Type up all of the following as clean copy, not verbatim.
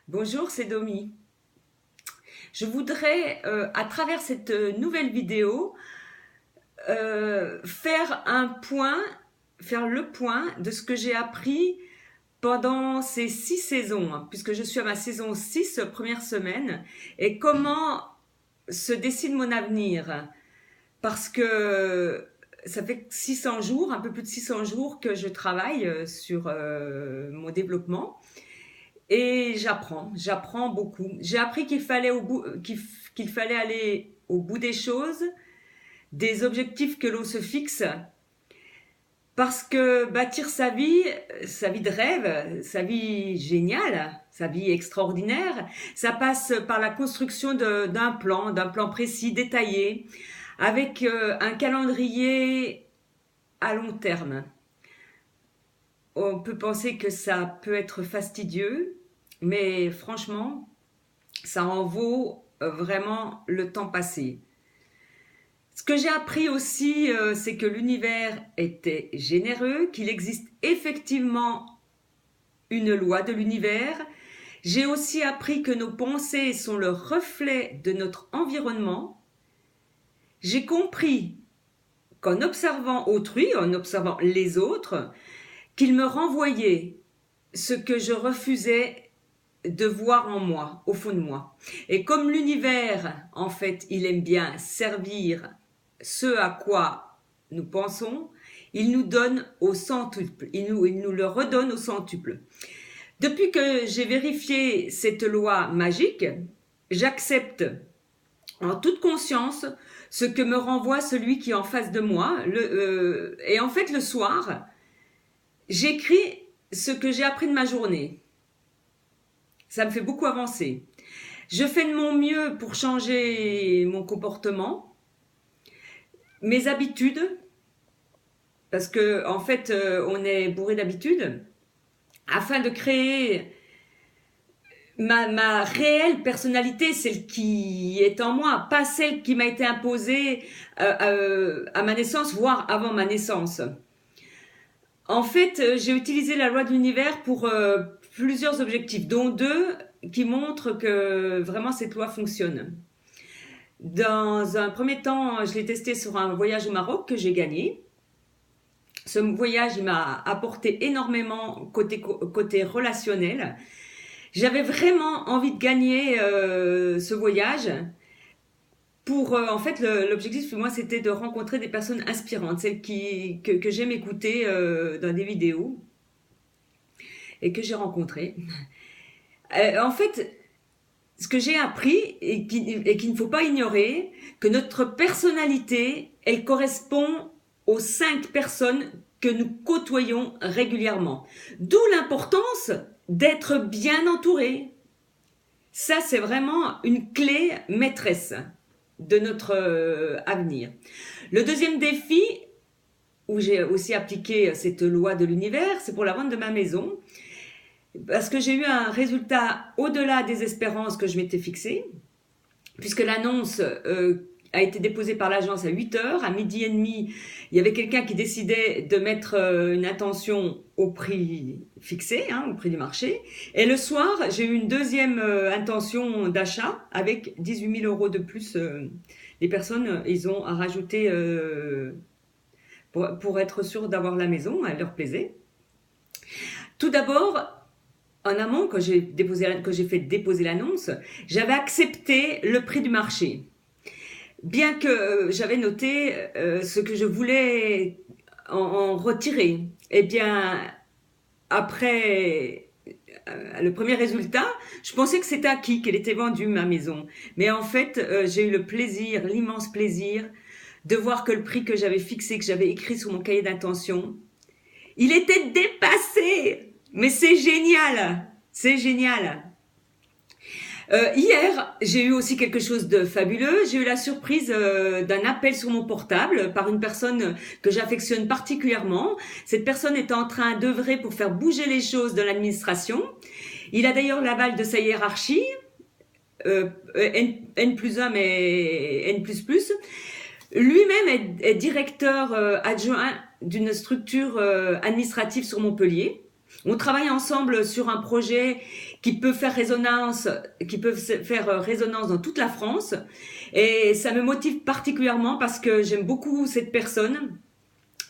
Bonjour, c'est Domi. Je voudrais, à travers cette nouvelle vidéo, faire faire le point de ce que j'ai appris pendant ces 6 saisons, hein, puisque je suis à ma saison 6, première semaine, et comment se dessine mon avenir. Parce que ça fait 600 jours, un peu plus de 600 jours que je travaille sur mon développement. Et j'apprends beaucoup. J'ai appris qu'il fallait aller au bout des choses, des objectifs que l'on se fixe, parce que bâtir sa vie de rêve, sa vie géniale, sa vie extraordinaire, ça passe par la construction d'un plan précis, détaillé, avec un calendrier à long terme. On peut penser que ça peut être fastidieux, mais franchement, ça en vaut vraiment le temps passé. Ce que j'ai appris aussi, c'est que l'univers était généreux, qu'il existe effectivement une loi de l'univers. J'ai aussi appris que nos pensées sont le reflet de notre environnement. J'ai compris qu'en observant autrui, en observant les autres, qu'ils me renvoyaient ce que je refusais de voir en moi, au fond de moi. Et comme l'univers, en fait, il aime bien servir ce à quoi nous pensons, il nous donne au centuple, il nous le redonne au centuple. Depuis que j'ai vérifié cette loi magique, j'accepte en toute conscience ce que me renvoie celui qui est en face de moi. Et en fait, le soir, j'écris ce que j'ai appris de ma journée. Ça me fait beaucoup avancer. Je fais de mon mieux pour changer mon comportement, mes habitudes, parce que en fait, on est bourré d'habitudes, afin de créer ma réelle personnalité, celle qui est en moi, pas celle qui m'a été imposée à ma naissance, voire avant ma naissance. En fait, j'ai utilisé la loi de l'univers pour plusieurs objectifs, dont deux qui montrent que vraiment cette loi fonctionne. Dans un premier temps, je l'ai testé sur un voyage au Maroc que j'ai gagné. Ce voyage, il m'a apporté énormément côté relationnel. J'avais vraiment envie de gagner ce voyage. En fait, l'objectif pour moi, c'était de rencontrer des personnes inspirantes, que j'aime écouter dans des vidéos et que j'ai rencontrées. En fait, ce que j'ai appris et qu'il ne faut pas ignorer, que notre personnalité, elle correspond aux 5 personnes que nous côtoyons régulièrement. D'où l'importance d'être bien entouré. Ça, c'est vraiment une clé maîtresse de notre avenir. Le deuxième défi, où j'ai aussi appliqué cette loi de l'univers, c'est pour la vente de ma maison. Parce que j'ai eu un résultat au-delà des espérances que je m'étais fixées, puisque l'annonce a été déposée par l'agence à 8 heures. À 12h30, il y avait quelqu'un qui décidait de mettre une intention au prix fixé, au prix du marché. Et le soir, j'ai eu une deuxième intention d'achat avec 18 000 euros de plus. Les personnes, ils ont à rajouter pour être sûr d'avoir la maison, elle leur plaisait. Tout d'abord, en amont, quand j'ai fait déposer l'annonce, j'avais accepté le prix du marché. Bien que j'avais noté ce que je voulais en retirer. Eh bien, après le premier résultat, je pensais que c'était acquis, qu'elle était vendue, ma maison. Mais en fait, j'ai eu le plaisir, l'immense plaisir, de voir que le prix que j'avais fixé, que j'avais écrit sur mon cahier d'intention, il était dépassé. Mais c'est génial, c'est génial. Hier, j'ai eu aussi quelque chose de fabuleux. J'ai eu la surprise d'un appel sur mon portable par une personne que j'affectionne particulièrement. Cette personne est en train d'œuvrer pour faire bouger les choses dans l'administration. Il a d'ailleurs l'aval de sa hiérarchie, N+1 mais N++. Lui-même est directeur adjoint d'une structure administrative sur Montpellier. On travaille ensemble sur un projet qui peut faire résonance, qui peuvent faire résonance dans toute la France. Et ça me motive particulièrement parce que j'aime beaucoup cette personne.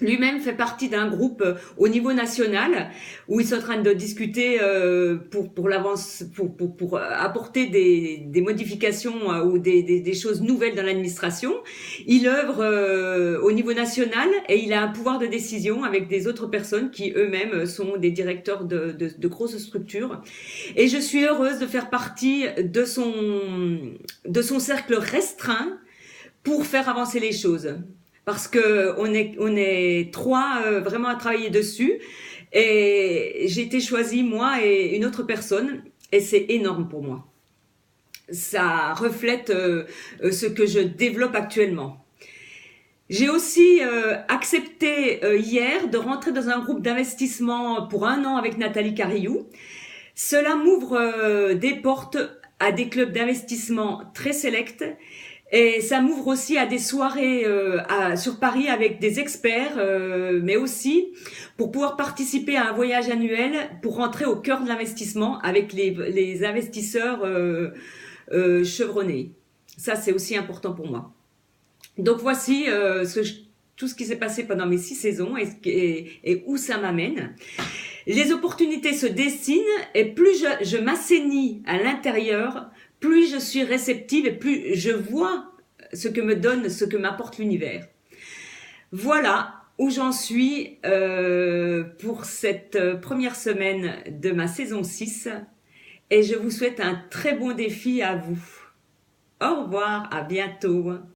Lui-même fait partie d'un groupe au niveau national où ils sont en train de discuter pour l'avance, pour apporter des modifications ou des choses nouvelles dans l'administration. Il œuvre au niveau national et il a un pouvoir de décision avec des autres personnes qui eux-mêmes sont des directeurs de grosses structures. Et je suis heureuse de faire partie de son cercle restreint pour faire avancer les choses. Parce que on est trois vraiment à travailler dessus et j'ai été choisie moi et une autre personne et c'est énorme pour moi. Ça reflète ce que je développe actuellement. J'ai aussi accepté hier de rentrer dans un groupe d'investissement pour 1 an avec Nathalie Carriou. Cela m'ouvre des portes à des clubs d'investissement très sélects. Et ça m'ouvre aussi à des soirées sur Paris avec des experts, mais aussi pour pouvoir participer à un voyage annuel pour rentrer au cœur de l'investissement avec les investisseurs chevronnés. Ça, c'est aussi important pour moi. Donc voici tout ce qui s'est passé pendant mes 6 saisons et où ça m'amène. Les opportunités se dessinent et plus je m'assainis à l'intérieur, plus je suis réceptive et plus je vois ce que me donne, ce que m'apporte l'univers. Voilà où j'en suis pour cette première semaine de ma saison 6 et je vous souhaite un très bon défi à vous. Au revoir, à bientôt.